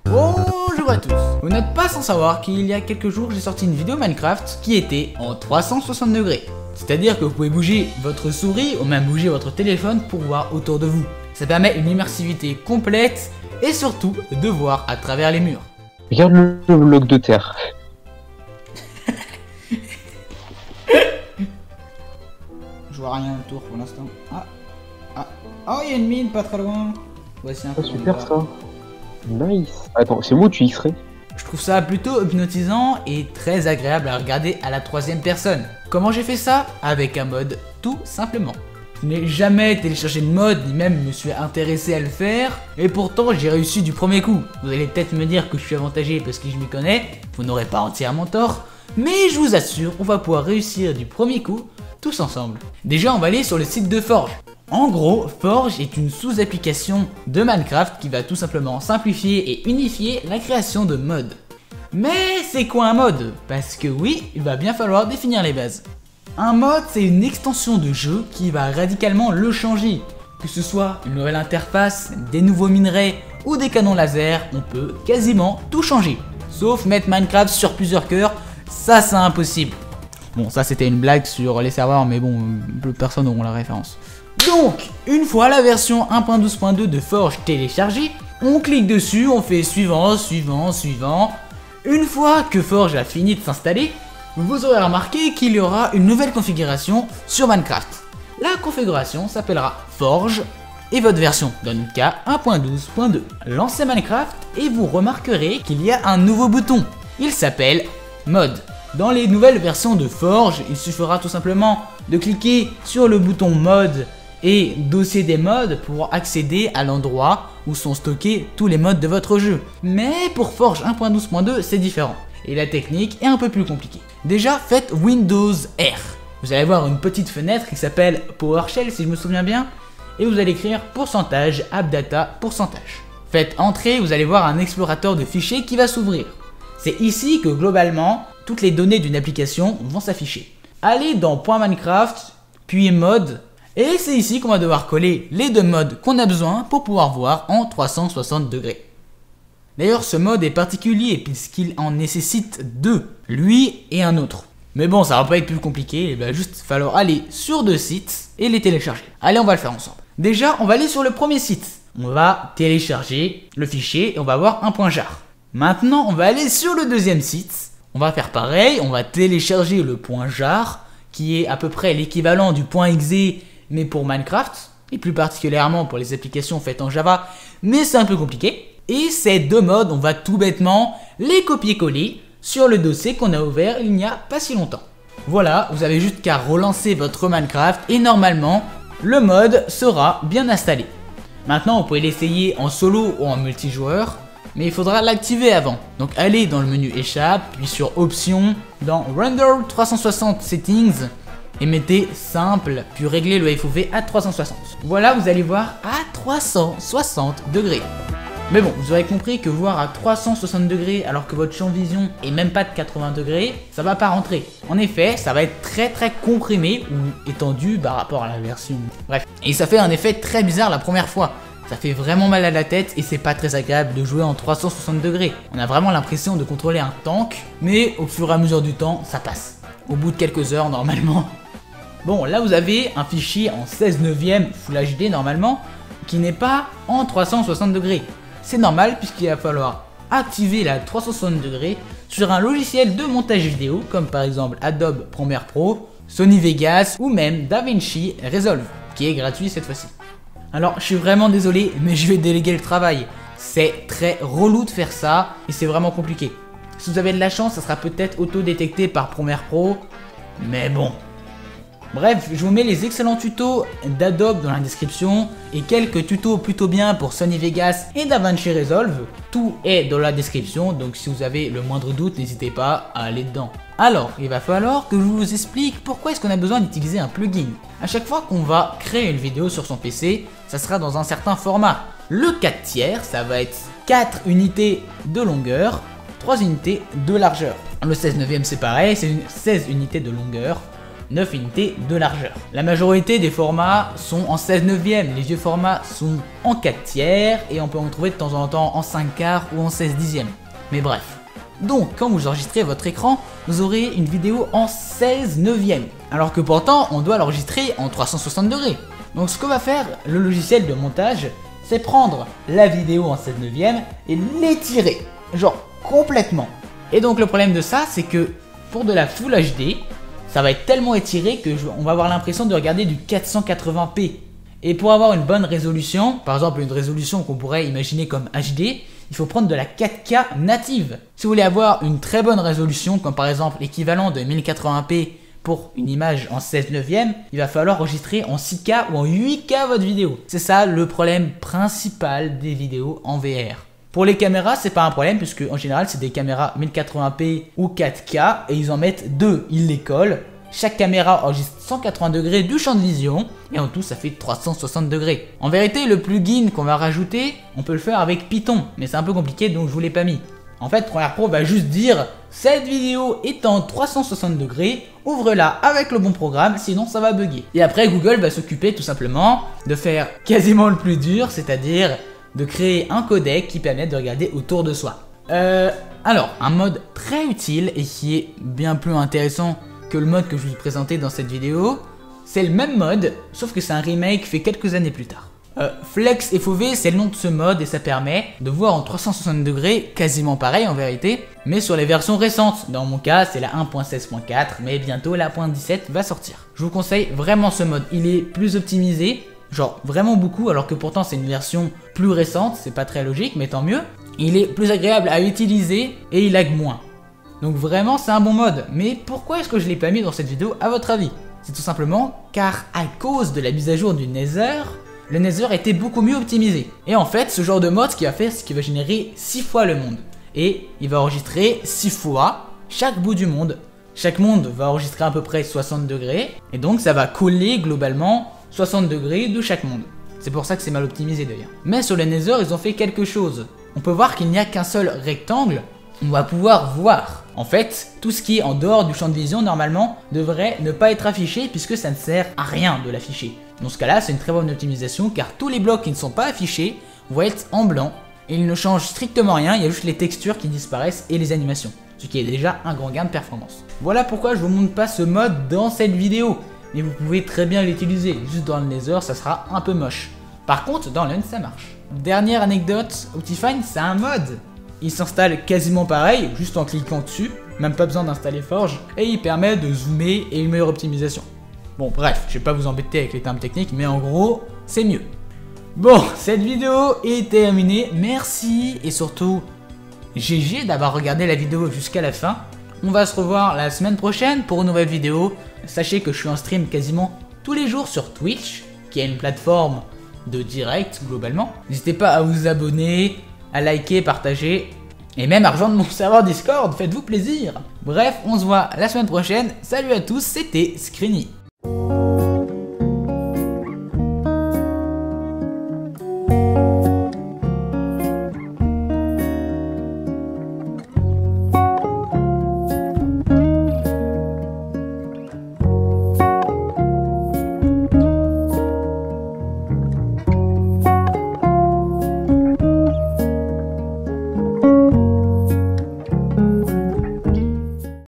Bonjour à tous. Vous n'êtes pas sans savoir qu'il y a quelques jours j'ai sorti une vidéo Minecraft qui était en 360 degrés. C'est-à-dire que vous pouvez bouger votre souris ou même bouger votre téléphone pour voir autour de vous. Ça permet une immersivité complète et surtout de voir à travers les murs. Regarde le bloc de terre. Je vois rien autour pour l'instant. Oh, il y a une mine pas très loin. Voici un peu. Super ça. Nice. Attends, c'est moi ou tu y serais? Je trouve ça plutôt hypnotisant et très agréable à regarder à la troisième personne. Comment j'ai fait ça? Avec un mode, tout simplement. Je n'ai jamais téléchargé de mode, ni même me suis intéressé à le faire, et pourtant j'ai réussi du premier coup. Vous allez peut-être me dire que je suis avantagé parce que je m'y connais, vous n'aurez pas entièrement tort, mais je vous assure, on va pouvoir réussir du premier coup, tous ensemble. Déjà, on va aller sur le site de Forge. En gros, Forge est une sous-application de Minecraft qui va tout simplement simplifier et unifier la création de mods. Mais c'est quoi un mod? Parce que oui, il va bien falloir définir les bases. Un mod, c'est une extension de jeu qui va radicalement le changer. Que ce soit une nouvelle interface, des nouveaux minerais ou des canons laser, on peut quasiment tout changer. Sauf mettre Minecraft sur plusieurs cœurs, ça c'est impossible. Bon, ça c'était une blague sur les serveurs, mais bon, personne n'aura la référence. Donc, une fois la version 1.12.2 de Forge téléchargée, on clique dessus, on fait suivant, suivant, suivant. Une fois que Forge a fini de s'installer, vous aurez remarqué qu'il y aura une nouvelle configuration sur Minecraft. La configuration s'appellera Forge et votre version donne qu'à 1.12.2. Lancez Minecraft et vous remarquerez qu'il y a un nouveau bouton. Il s'appelle Mode. Dans les nouvelles versions de Forge, il suffira tout simplement de cliquer sur le bouton Mode et dossier des mods pour accéder à l'endroit où sont stockés tous les mods de votre jeu. Mais pour Forge 1.12.2, c'est différent. Et la technique est un peu plus compliquée. Déjà, faites Windows R. Vous allez voir une petite fenêtre qui s'appelle PowerShell si je me souviens bien. Et vous allez écrire pourcentage appdata pourcentage. Faites entrer, vous allez voir un explorateur de fichiers qui va s'ouvrir. C'est ici que globalement, toutes les données d'une application vont s'afficher. Allez dans .minecraft, puis mode. Et c'est ici qu'on va devoir coller les deux modes qu'on a besoin pour pouvoir voir en 360 degrés. D'ailleurs, ce mode est particulier puisqu'il en nécessite deux, lui et un autre. Mais bon, ça va pas être plus compliqué, il va juste falloir aller sur deux sites et les télécharger. Allez, on va le faire ensemble. Déjà, on va aller sur le premier site. On va télécharger le fichier et on va avoir un point jar. Maintenant, on va aller sur le deuxième site. On va faire pareil, on va télécharger le point jar qui est à peu près l'équivalent du point .exe mais pour Minecraft, et plus particulièrement pour les applications faites en Java, mais c'est un peu compliqué. Et ces deux modes, on va tout bêtement les copier-coller sur le dossier qu'on a ouvert il n'y a pas si longtemps. Voilà, vous avez juste qu'à relancer votre Minecraft et normalement, le mode sera bien installé. Maintenant, vous pouvez l'essayer en solo ou en multijoueur, mais il faudra l'activer avant. Donc allez dans le menu échappe, puis sur options, dans Render 360 Settings, et mettez simple, puis réglez le FOV à 360. Voilà, vous allez voir à 360 degrés. Mais bon, vous aurez compris que voir à 360 degrés alors que votre champ de vision est même pas de 80 degrés, ça va pas rentrer. En effet, ça va être très comprimé ou étendu par rapport à la version. Bref, et ça fait un effet très bizarre la première fois. Ça fait vraiment mal à la tête et c'est pas très agréable de jouer en 360 degrés. On a vraiment l'impression de contrôler un tank, mais au fur et à mesure du temps, ça passe. Au bout de quelques heures normalement. Bon, là vous avez un fichier en 16 neuvième Full HD normalement, qui n'est pas en 360 degrés. C'est normal puisqu'il va falloir activer la 360 degrés sur un logiciel de montage vidéo comme par exemple Adobe Premiere Pro, Sony Vegas ou même DaVinci Resolve, qui est gratuit cette fois-ci. Alors je suis vraiment désolé mais je vais déléguer le travail. C'est très relou de faire ça et c'est vraiment compliqué. Si vous avez de la chance, ça sera peut-être auto-détecté par Premiere Pro, mais bon. Bref, je vous mets les excellents tutos d'Adobe dans la description et quelques tutos plutôt bien pour Sony Vegas et DaVinci Resolve. Tout est dans la description, donc si vous avez le moindre doute, n'hésitez pas à aller dedans. Alors, il va falloir que je vous explique pourquoi est-ce qu'on a besoin d'utiliser un plugin. À chaque fois qu'on va créer une vidéo sur son PC, ça sera dans un certain format. Le 4 tiers, ça va être 4 unités de longueur, 3 unités de largeur. Le 16 neuvième c'est pareil, c'est 16 unités de longueur. 9 unités de largeur. La majorité des formats sont en 16 neuvième, les vieux formats sont en 4 tiers et on peut en trouver de temps en temps en 5 quarts ou en 16 dixièmes. Mais bref. Donc quand vous enregistrez votre écran, vous aurez une vidéo en 16 neuvième, alors que pourtant on doit l'enregistrer en 360 degrés. Donc ce que va faire le logiciel de montage, c'est prendre la vidéo en 16 neuvième et l'étirer, genre complètement. Et donc le problème de ça, c'est que pour de la Full HD, ça va être tellement étiré que on va avoir l'impression de regarder du 480p. Et pour avoir une bonne résolution, par exemple une résolution qu'on pourrait imaginer comme HD, il faut prendre de la 4K native. Si vous voulez avoir une très bonne résolution, comme par exemple l'équivalent de 1080p pour une image en 16 neuvième, il va falloir enregistrer en 6K ou en 8K votre vidéo. C'est ça le problème principal des vidéos en VR. Pour les caméras, c'est pas un problème puisque en général c'est des caméras 1080p ou 4K et ils en mettent deux, ils les collent. Chaque caméra enregistre 180 degrés du champ de vision et en tout ça fait 360 degrés. En vérité, le plugin qu'on va rajouter, on peut le faire avec Python, mais c'est un peu compliqué donc je vous l'ai pas mis. En fait, Premiere Pro va juste dire cette vidéo est en 360 degrés, ouvre-la avec le bon programme, sinon ça va bugger. Et après, Google va s'occuper tout simplement de faire quasiment le plus dur, c'est-à-dire de créer un codec qui permet de regarder autour de soi. Alors, un mode très utile et qui est bien plus intéressant que le mode que je vous ai présenté dans cette vidéo, c'est le même mode, sauf que c'est un remake fait quelques années plus tard. Flex FOV, c'est le nom de ce mode et ça permet de voir en 360 degrés, quasiment pareil en vérité, mais sur les versions récentes. Dans mon cas, c'est la 1.16.4, mais bientôt la 1.17 va sortir. Je vous conseille vraiment ce mode, il est plus optimisé, genre vraiment beaucoup, alors que pourtant c'est une version plus récente, c'est pas très logique, mais tant mieux. Il est plus agréable à utiliser et il lag moins. Donc vraiment c'est un bon mode, mais pourquoi est-ce que je l'ai pas mis dans cette vidéo à votre avis? C'est tout simplement car à cause de la mise à jour du Nether, le Nether était beaucoup mieux optimisé. Et en fait, ce genre de mode, ce qu'il va faire, c'est qu'il va générer 6 fois le monde. Et il va enregistrer 6 fois chaque bout du monde. Chaque monde va enregistrer à peu près 60 degrés, et donc ça va coller globalement 60 degrés de chaque monde. C'est pour ça que c'est mal optimisé d'ailleurs. Mais sur le Nether, ils ont fait quelque chose. On peut voir qu'il n'y a qu'un seul rectangle, on va pouvoir voir. En fait, tout ce qui est en dehors du champ de vision, normalement, devrait ne pas être affiché puisque ça ne sert à rien de l'afficher. Dans ce cas-là, c'est une très bonne optimisation car tous les blocs qui ne sont pas affichés vont être en blanc et ils ne changent strictement rien, il y a juste les textures qui disparaissent et les animations, ce qui est déjà un grand gain de performance. Voilà pourquoi je vous montre pas ce mode dans cette vidéo, mais vous pouvez très bien l'utiliser, juste dans le Nether ça sera un peu moche. Par contre, dans l'Un ça marche. Dernière anecdote, Optifine c'est un mode. Il s'installe quasiment pareil, juste en cliquant dessus, même pas besoin d'installer Forge, et il permet de zoomer et une meilleure optimisation. Bon bref, je vais pas vous embêter avec les termes techniques, mais en gros, c'est mieux. Bon, cette vidéo est terminée, merci, et surtout, GG d'avoir regardé la vidéo jusqu'à la fin. On va se revoir la semaine prochaine pour une nouvelle vidéo. Sachez que je suis en stream quasiment tous les jours sur Twitch, qui est une plateforme de direct globalement. N'hésitez pas à vous abonner, à liker, partager, et même à rejoindre mon serveur Discord, faites-vous plaisir. Bref, on se voit la semaine prochaine, salut à tous, c'était Screeny.